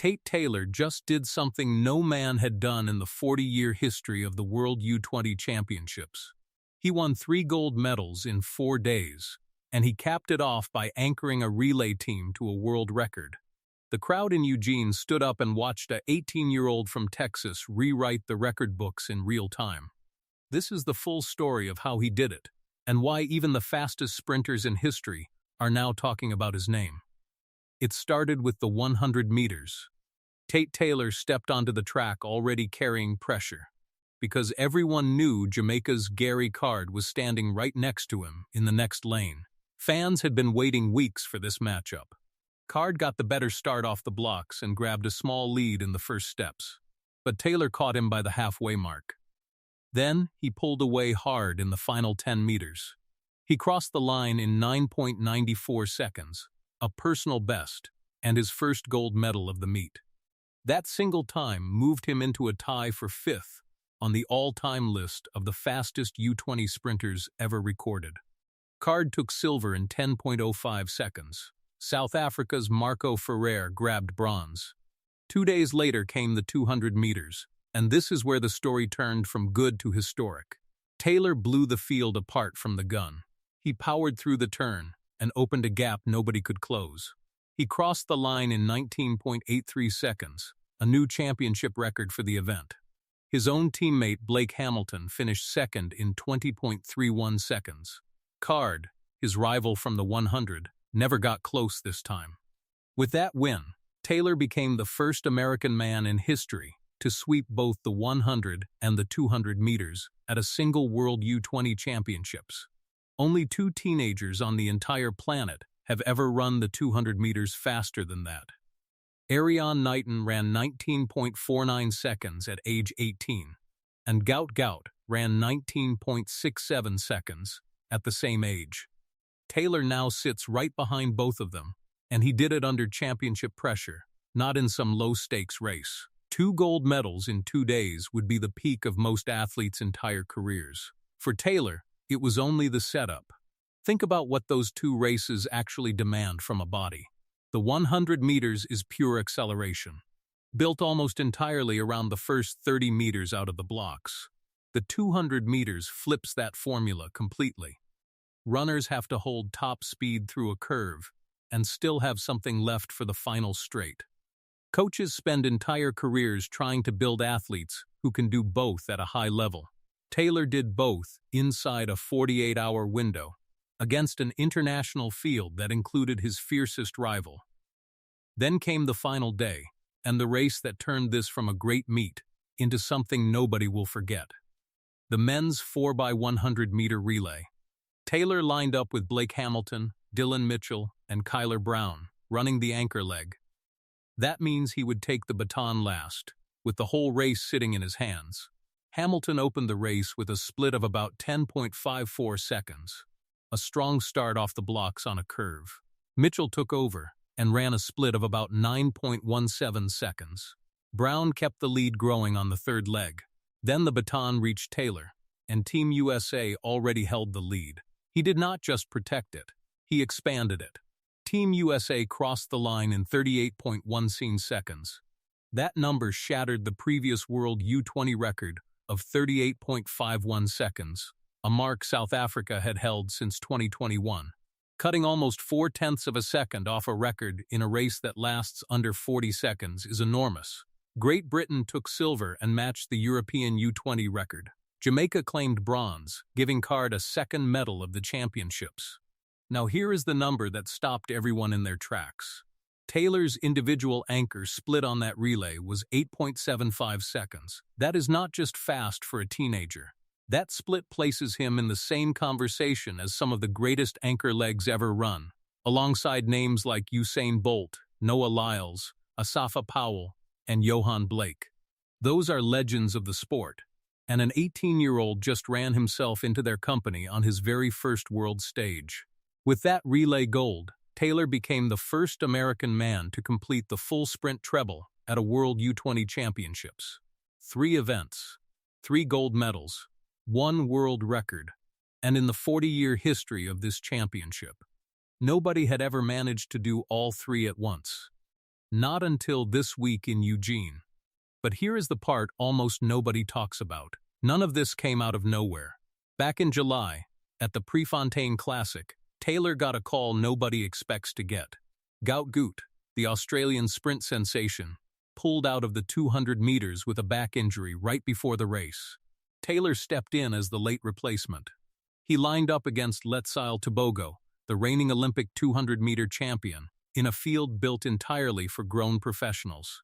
Tate Taylor just did something no man had done in the 40-year history of the World U20 Championships. He won 3 gold medals in 4 days, and he capped it off by anchoring a relay team to a world record. The crowd in Eugene stood up and watched a 18-year-old from Texas rewrite the record books in real time. This is the full story of how he did it, and why even the fastest sprinters in history are now talking about his name. It started with the 100 meters. Tate Taylor stepped onto the track already carrying pressure, because everyone knew Jamaica's Gary Card was standing right next to him in the next lane. Fans had been waiting weeks for this matchup. Card got the better start off the blocks and grabbed a small lead in the first steps, but Taylor caught him by the halfway mark. Then he pulled away hard in the final 10 meters. He crossed the line in 9.94 seconds, a personal best, and his first gold medal of the meet. That single time moved him into a tie for 5th on the all-time list of the fastest U20 sprinters ever recorded. Card took silver in 10.05 seconds. South Africa's Marco Ferrer grabbed bronze. 2 days later came the 200 meters, and this is where the story turned from good to historic. Taylor blew the field apart from the gun. He powered through the turn and opened a gap nobody could close. He crossed the line in 19.83 seconds, a new championship record for the event. His own teammate Blake Hamilton finished second in 20.31 seconds. Card, his rival from the 100, never got close this time. With that win, Taylor became the first American man in history to sweep both the 100 and the 200 meters at a single World U20 Championships. Only 2 teenagers on the entire planet have ever run the 200 meters faster than that. Erriyon Knighton ran 19.49 seconds at age 18, and Gout ran 19.67 seconds at the same age. Taylor now sits right behind both of them, and he did it under championship pressure, not in some low-stakes race. 2 gold medals in 2 days would be the peak of most athletes' entire careers. For Taylor, it was only the setup. Think about what those 2 races actually demand from a body. The 100 meters is pure acceleration, built almost entirely around the first 30 meters out of the blocks. The 200 meters flips that formula completely. Runners have to hold top speed through a curve and still have something left for the final straight. Coaches spend entire careers trying to build athletes who can do both at a high level. Taylor did both inside a 48-hour window against an international field that included his fiercest rival. Then came the final day, and the race that turned this from a great meet into something nobody will forget. The men's 4x100-meter relay. Taylor lined up with Blake Hamilton, Dylan Mitchell, and Kyler Brown, running the anchor leg. That means he would take the baton last, with the whole race sitting in his hands. Hamilton opened the race with a split of about 10.54 seconds, a strong start off the blocks on a curve. Mitchell took over and ran a split of about 9.17 seconds. Brown kept the lead growing on the third leg. Then the baton reached Taylor, and Team USA already held the lead. He did not just protect it, he expanded it. Team USA crossed the line in 38.16 seconds. That number shattered the previous World U20 record of 38.51 seconds, a mark South Africa had held since 2021. Cutting almost 0.4 of a second off a record in a race that lasts under 40 seconds is enormous. Great Britain took silver and matched the European U20 record. Jamaica claimed bronze, giving Card a second medal of the championships. Now here is the number that stopped everyone in their tracks. Taylor's individual anchor split on that relay was 8.75 seconds. That is not just fast for a teenager. That split places him in the same conversation as some of the greatest anchor legs ever run, alongside names like Usain Bolt, Noah Lyles, Asafa Powell, and Yohan Blake. Those are legends of the sport, and an 18-year-old just ran himself into their company on his very first world stage. With that relay gold, Taylor became the first American man to complete the full sprint treble at a World U20 Championships. 3 events, 3 gold medals, 1 world record, and in the 40-year history of this championship, nobody had ever managed to do all 3 at once. Not until this week in Eugene. But here is the part almost nobody talks about. None of this came out of nowhere. Back in July, at the Prefontaine Classic, Taylor got a call nobody expects to get. Gout, the Australian sprint sensation, pulled out of the 200 meters with a back injury right before the race. Taylor stepped in as the late replacement. He lined up against Letsile Tebogo, the reigning Olympic 200-meter champion, in a field built entirely for grown professionals.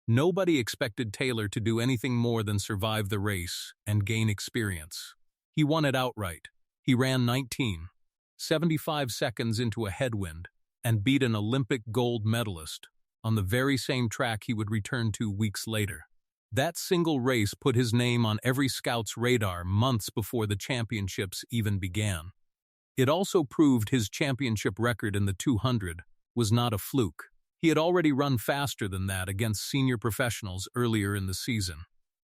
Nobody expected Taylor to do anything more than survive the race and gain experience. He won it outright. He ran 19.75 seconds into a headwind and beat an Olympic gold medalist on the very same track he would return to weeks later. That single race put his name on every scout's radar months before the championships even began. It also proved his championship record in the 200 was not a fluke. He had already run faster than that against senior professionals earlier in the season.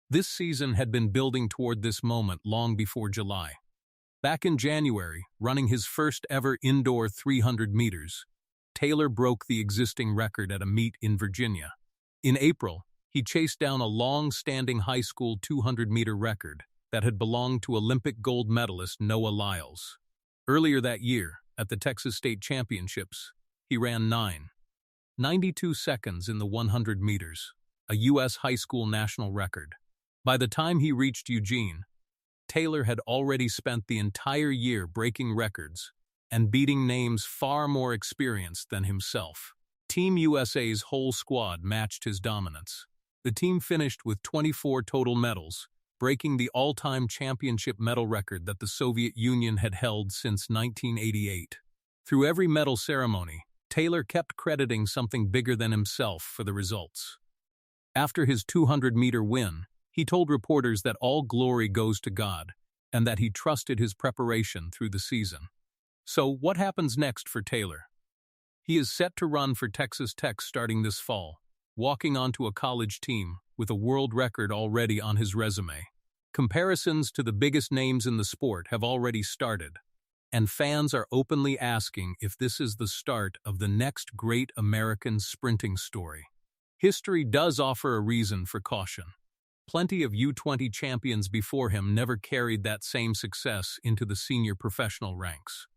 This season had been building toward this moment long before July. Back in January, running his first ever indoor 300 meters, Taylor broke the existing record at a meet in Virginia. In April, he chased down a long-standing high school 200-meter record that had belonged to Olympic gold medalist Noah Lyles. Earlier that year, at the Texas State Championships, he ran 9.92 seconds in the 100 meters, a U.S. high school national record. By the time he reached Eugene, Taylor had already spent the entire year breaking records and beating names far more experienced than himself. Team USA's whole squad matched his dominance. The team finished with 24 total medals, breaking the all-time championship medal record that the Soviet Union had held since 1988. Through every medal ceremony, Taylor kept crediting something bigger than himself for the results. After his 200-meter win, he told reporters that all glory goes to God and that he trusted his preparation through the season. So, what happens next for Taylor? He is set to run for Texas Tech starting this fall, walking onto a college team with a world record already on his resume. Comparisons to the biggest names in the sport have already started, and fans are openly asking if this is the start of the next great American sprinting story. History does offer a reason for caution. Plenty of U20 champions before him never carried that same success into the senior professional ranks.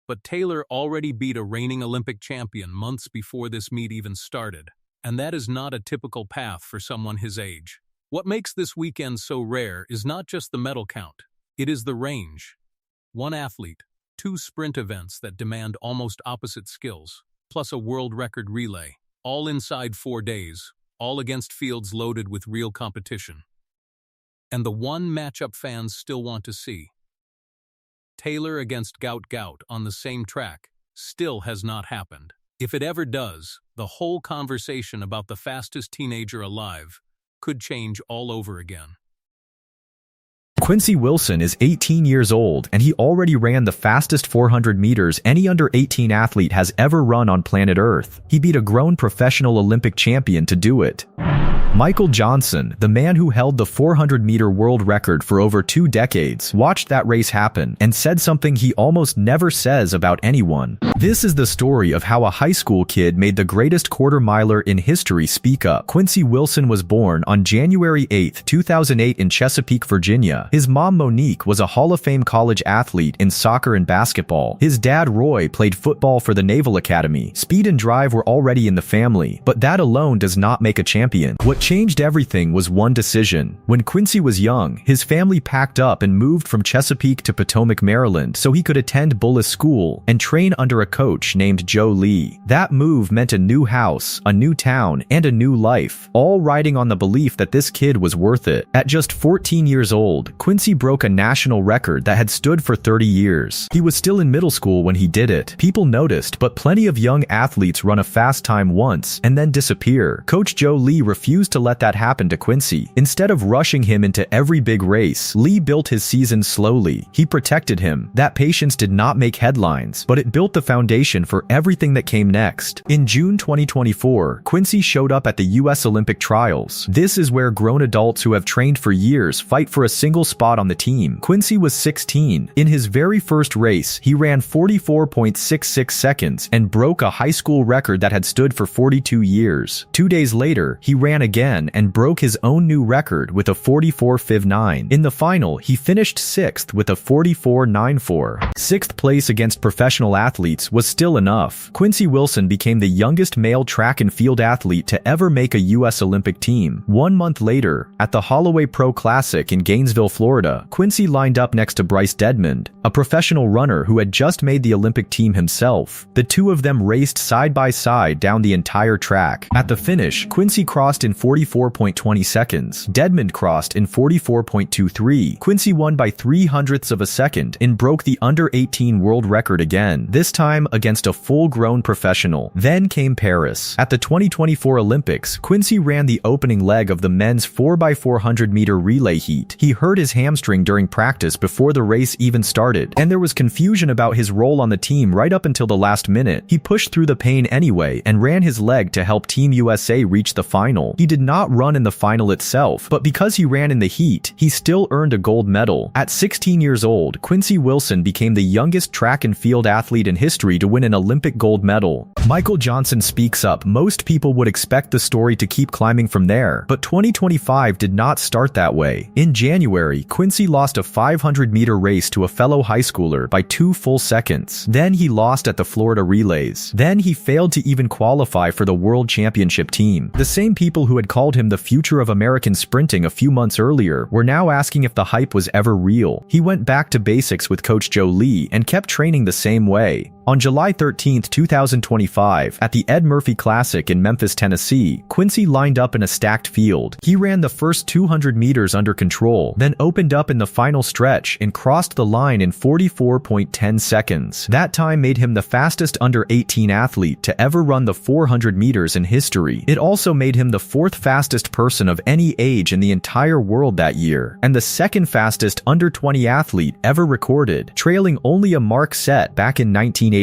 But Taylor already beat a reigning Olympic champion months before this meet even started, and that is not a typical path for someone his age. What makes this weekend so rare is not just the medal count, it is the range. One athlete, two sprint events that demand almost opposite skills, plus a world record relay, all inside 4 days, all against fields loaded with real competition. And the one matchup fans still want to see. Taylor against Gout on the same track still has not happened. If it ever does, the whole conversation about the fastest teenager alive could change all over again. Quincy Wilson is 18 years old, and he already ran the fastest 400 meters any under-18 athlete has ever run on planet Earth. He beat a grown professional Olympic champion to do it. Michael Johnson, the man who held the 400-meter world record for over 2 decades, watched that race happen and said something he almost never says about anyone. This is the story of how a high school kid made the greatest quarter-miler in history speak up. Quincy Wilson was born on January 8, 2008 in Chesapeake, Virginia. His mom, Monique, was a Hall of Fame college athlete in soccer and basketball. His dad, Roy, played football for the Naval Academy. Speed and drive were already in the family, but that alone does not make a champion. What changed everything was one decision. When Quincy was young, his family packed up and moved from Chesapeake to Potomac, Maryland, so he could attend Bullis School and train under a coach named Joe Lee. That move meant a new house, a new town, and a new life, all riding on the belief that this kid was worth it. At just 14 years old, Quincy broke a national record that had stood for 30 years. He was still in middle school when he did it. People noticed, but plenty of young athletes run a fast time once and then disappear. Coach Joe Lee refused to let that happen to Quincy. Instead of rushing him into every big race, Lee built his season slowly. He protected him. That patience did not make headlines, but it built the foundation for everything that came next. In June 2024, Quincy showed up at the U.S. Olympic trials. This is where grown adults who have trained for years fight for a single spot on the team. Quincy was 16. In his very first race, he ran 44.66 seconds and broke a high school record that had stood for 42 years. 2 days later, he ran again and broke his own new record with a 44.59. In the final, he finished 6th with a 44.94. Sixth place against professional athletes was still enough. Quincy Wilson became the youngest male track and field athlete to ever make a U.S. Olympic team. 1 month later, at the Holloway Pro Classic in Gainesville, Florida, Quincy lined up next to Bryce Dedmond, a professional runner who had just made the Olympic team himself. The two of them raced side by side down the entire track. At the finish, Quincy crossed in 44.20 seconds. Dedmond crossed in 44.23. Quincy won by 0.03 of a second and broke the under-18 world record again, this time against a full-grown professional. Then came Paris. At the 2024 Olympics, Quincy ran the opening leg of the men's 4x400 meter relay heat. He hurt his hamstring during practice before the race even started, and there was confusion about his role on the team right up until the last minute. He pushed through the pain anyway and ran his leg to help Team USA reach the final. He did not run in the final itself, but because he ran in the heat, he still earned a gold medal. At 16 years old, Quincy Wilson became the youngest track and field athlete in history to win an Olympic gold medal. Michael Johnson speaks up. Most people would expect the story to keep climbing from there, but 2025 did not start that way. In January, Quincy lost a 500-meter race to a fellow high schooler by 2 full seconds. Then he lost at the Florida Relays. Then he failed to even qualify for the World Championship team. The same people who had called him the future of American sprinting a few months earlier were now asking if the hype was ever real. He went back to basics with Coach Joe Lee and kept training the same way. On July 13, 2025, at the Ed Murphy Classic in Memphis, Tennessee, Quincy lined up in a stacked field. He ran the first 200 meters under control, then opened up in the final stretch and crossed the line in 44.10 seconds. That time made him the fastest under-18 athlete to ever run the 400 meters in history. It also made him the 4th fastest person of any age in the entire world that year, and the 2nd fastest under-20 athlete ever recorded, trailing only a mark set back in 1988.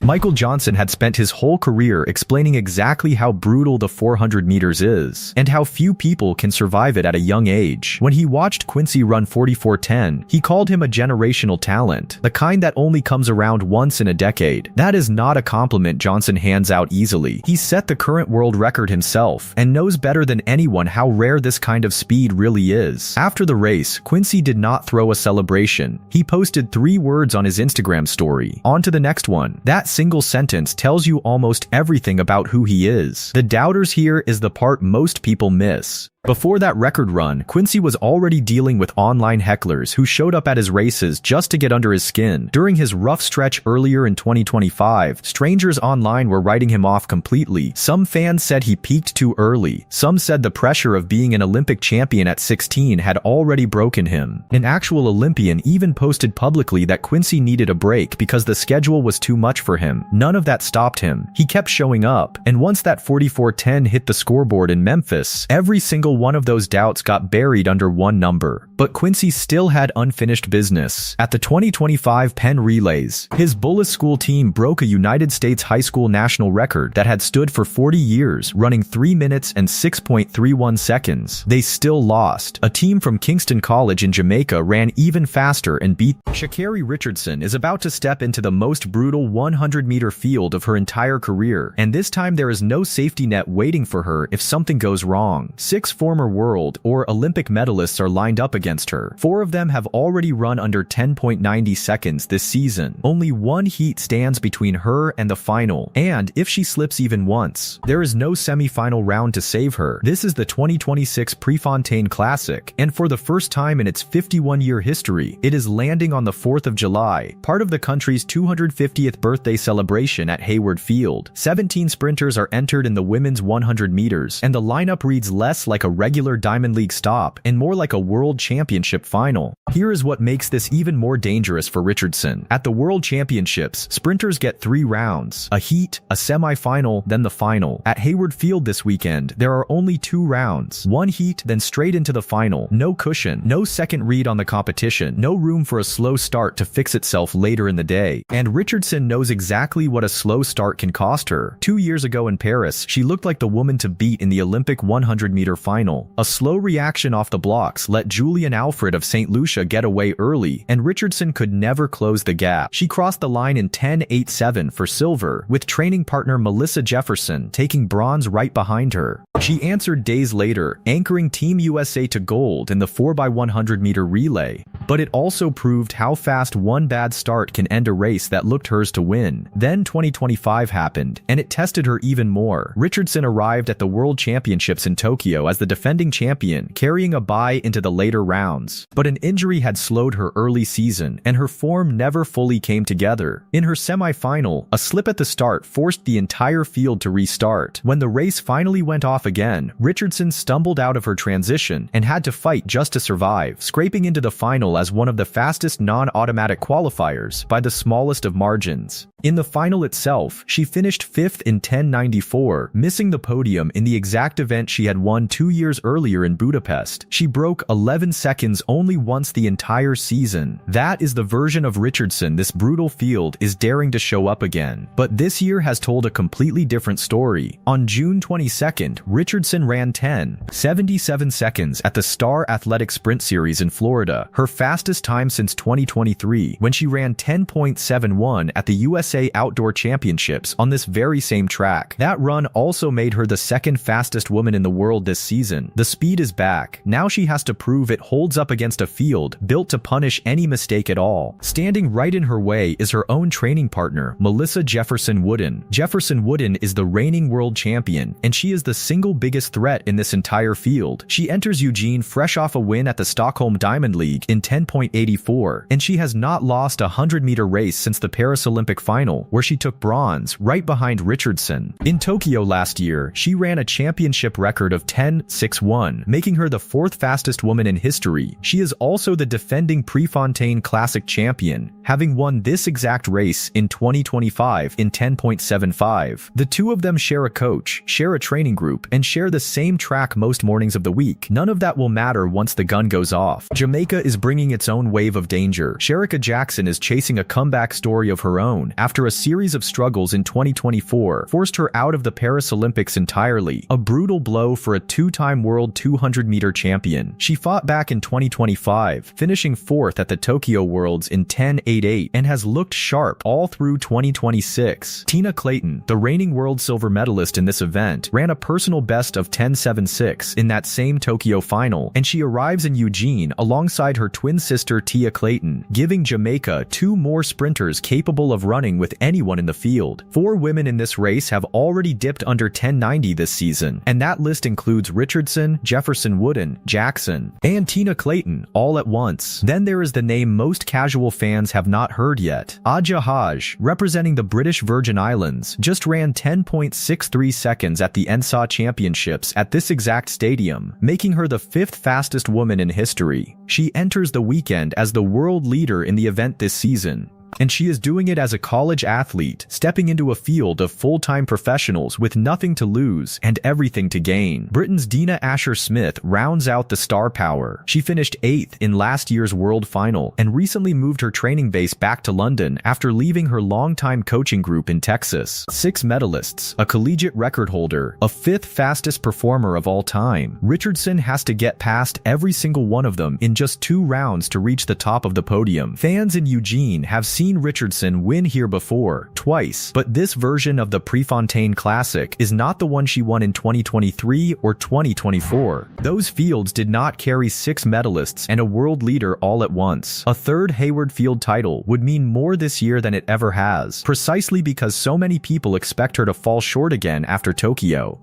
Michael Johnson had spent his whole career explaining exactly how brutal the 400 meters is, and how few people can survive it at a young age. When he watched Quincy run 44.10, he called him a generational talent, the kind that only comes around once in a decade. That is not a compliment Johnson hands out easily. He set the current world record himself, and knows better than anyone how rare this kind of speed really is. After the race, Quincy did not throw a celebration. He posted 3 words on his Instagram story. On to the next one. That single sentence tells you almost everything about who he is. The doubters here is the part most people miss. Before that record run, Quincy was already dealing with online hecklers who showed up at his races just to get under his skin. During his rough stretch earlier in 2025, strangers online were writing him off completely. Some fans said he peaked too early. Some said the pressure of being an Olympic champion at 16 had already broken him. An actual Olympian even posted publicly that Quincy needed a break because the schedule was too much for him. None of that stopped him. He kept showing up, and once that 44.10 hit the scoreboard in Memphis, every single one of those doubts got buried under one number. But Quincy still had unfinished business. At the 2025 Penn Relays, his Bullis School team broke a United States high school national record that had stood for 40 years, running 3 minutes and 6.31 seconds. They still lost. A team from Kingston College in Jamaica ran even faster and beat. Sha'Carri Richardson is about to step into the most brutal 100-meter field of her entire career, and this time there is no safety net waiting for her if something goes wrong. 6 former world or Olympic medalists are lined up against her. 4 of them have already run under 10.90 seconds this season. Only 1 heat stands between her and the final, and if she slips even once, there is no semi-final round to save her. This is the 2026 Prefontaine Classic, and for the first time in its 51-year history, it is landing on the 4th of July, part of the country's 250th birthday celebration at Hayward Field. 17 sprinters are entered in the women's 100 meters, and the lineup reads less like a regular Diamond League stop and more like a World Championship final. Here is what makes this even more dangerous for Richardson. At the World Championships, sprinters get 3 rounds: a heat, a semi-final, then the final. At Hayward Field this weekend, there are only 2 rounds: 1 heat, then straight into the final. No cushion, no second read on the competition, no room for a slow start to fix itself later in the day. And Richardson knows exactly what a slow start can cost her. 2 years ago in Paris, she looked like the woman to beat in the Olympic 100-meter final. A slow reaction off the blocks let Julianne Julian Alfred of St. Lucia get away early, and Richardson could never close the gap. She crossed the line in 10.87 for silver, with training partner Melissa Jefferson taking bronze right behind her. She answered days later, anchoring Team USA to gold in the 4x100-meter relay. But it also proved how fast one bad start can end a race that looked hers to win. Then 2025 happened, and it tested her even more. Richardson arrived at the World Championships in Tokyo as the defending champion, carrying a bye into the later rounds. But an injury had slowed her early season, and her form never fully came together. In her semi-final, a slip at the start forced the entire field to restart. When the race finally went off again, Richardson stumbled out of her transition and had to fight just to survive, scraping into the final as one of the fastest non-automatic qualifiers by the smallest of margins. In the final itself, she finished 5th in 10.94, missing the podium in the exact event she had won 2 years earlier in Budapest. She broke 11 seconds only once the entire season. That is the version of Richardson this brutal field is daring to show up again. But this year has told a completely different story. On June 22nd, Richardson ran 10.77 seconds at the Star Athletic Sprint Series in Florida, her fastest time since 2023, when she ran 10.71 at the USA Outdoor Championships on this very same track. That run also made her the second fastest woman in the world this season. The speed is back. Now she has to prove it holds up against a field built to punish any mistake at all. Standing right in her way is her own training partner, Melissa Jefferson Wooden. Jefferson Wooden is the reigning world champion, and she is the single biggest threat in this entire field. She enters Eugene fresh off a win at the Stockholm Diamond League in 10.84, and she has not lost a 100-meter race since the Paris Olympic final, where she took bronze, right behind Richardson. In Tokyo last year, she ran a championship record of 10.61, making her the 4th fastest woman in history. She is also the defending Prefontaine Classic champion, having won this exact race in 2025 in 10.75. The two of them share a coach, share a training group, and share the same track most mornings of the week. None of that will matter once the gun goes off. Jamaica is bringing its own wave of danger. Shericka Jackson is chasing a comeback story of her own after a series of struggles in 2024 forced her out of the Paris Olympics entirely, a brutal blow for a 2-time world 200-meter champion. She fought back in 2025, finishing 4th at the Tokyo Worlds in 10.88, and has looked sharp all through 2026. Tina Clayton, the reigning world silver medalist in this event, ran a personal best of 10.76 in that same Tokyo final, and she arrives in Eugene alongside her twin sister Tia Clayton, giving Jamaica 2 more sprinters capable of running with anyone in the field. 4 women in this race have already dipped under 10.90 this season, and that list includes Richardson, Jefferson Wooden, Jackson, and Tina Clayton all at once. Then there is the name most casual fans have not heard yet. Adja Haj, representing the British Virgin Islands, just ran 10.63 seconds at the NSA Championships at this exact stadium, making her the 5th fastest woman in history. She enters the weekend as the world leader in the event this season, and she is doing it as a college athlete, stepping into a field of full-time professionals with nothing to lose and everything to gain. Britain's Dina Asher-Smith rounds out the star power. She finished 8th in last year's world final and recently moved her training base back to London after leaving her longtime coaching group in Texas. 6 medalists, a collegiate record holder, a 5th fastest performer of all time. Richardson has to get past every single one of them in just 2 rounds to reach the top of the podium. Fans in Eugene have seen Richardson win here before, twice, but this version of the Prefontaine Classic is not the one she won in 2023 or 2024. Those fields did not carry 6 medalists and a world leader all at once. A 3rd Hayward Field title would mean more this year than it ever has, precisely because so many people expect her to fall short again after Tokyo.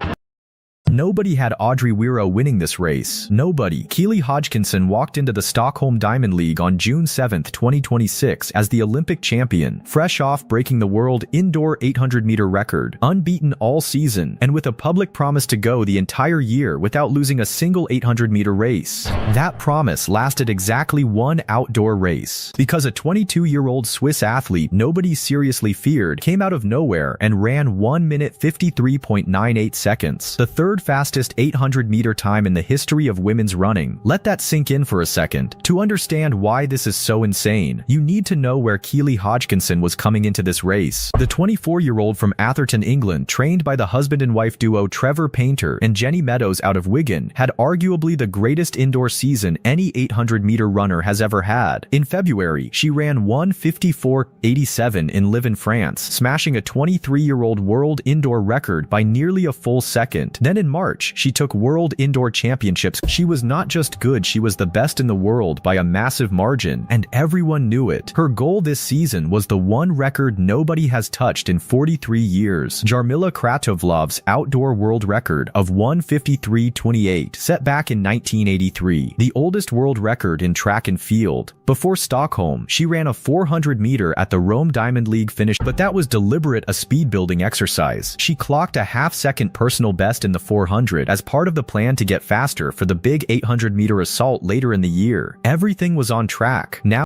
Nobody had Audrey Wiro winning this race. Nobody. Keely Hodgkinson walked into the Stockholm Diamond League on June 7, 2026 as the Olympic champion, fresh off breaking the world indoor 800-meter record, unbeaten all season, and with a public promise to go the entire year without losing a single 800-meter race. That promise lasted exactly 1 outdoor race, because a 22-year-old Swiss athlete nobody seriously feared came out of nowhere and ran 1 minute 53.98 seconds, the 3rd fastest 800-meter time in the history of women's running. Let that sink in for a second. To understand why this is so insane, you need to know where Keely Hodgkinson was coming into this race. The 24-year-old from Atherton, England, trained by the husband and wife duo Trevor Painter and Jenny Meadows out of Wigan, had arguably the greatest indoor season any 800-meter runner has ever had. In February, she ran 1:54.87 in Live in France, smashing a 23-year-old world indoor record by nearly a full second. Then in March, she took World Indoor Championships. She was not just good, she was the best in the world by a massive margin, and everyone knew it. Her goal this season was the one record nobody has touched in 43 years, Jarmila Kratovlov's outdoor world record of 1:53.28, set back in 1983, the oldest world record in track and field. Before Stockholm, she ran a 400-meter at the Rome Diamond League finish, but that was deliberate, a speed-building exercise. She clocked a half-second personal best in the 400 as part of the plan to get faster for the big 800-meter assault later in the year. Everything was on track. Now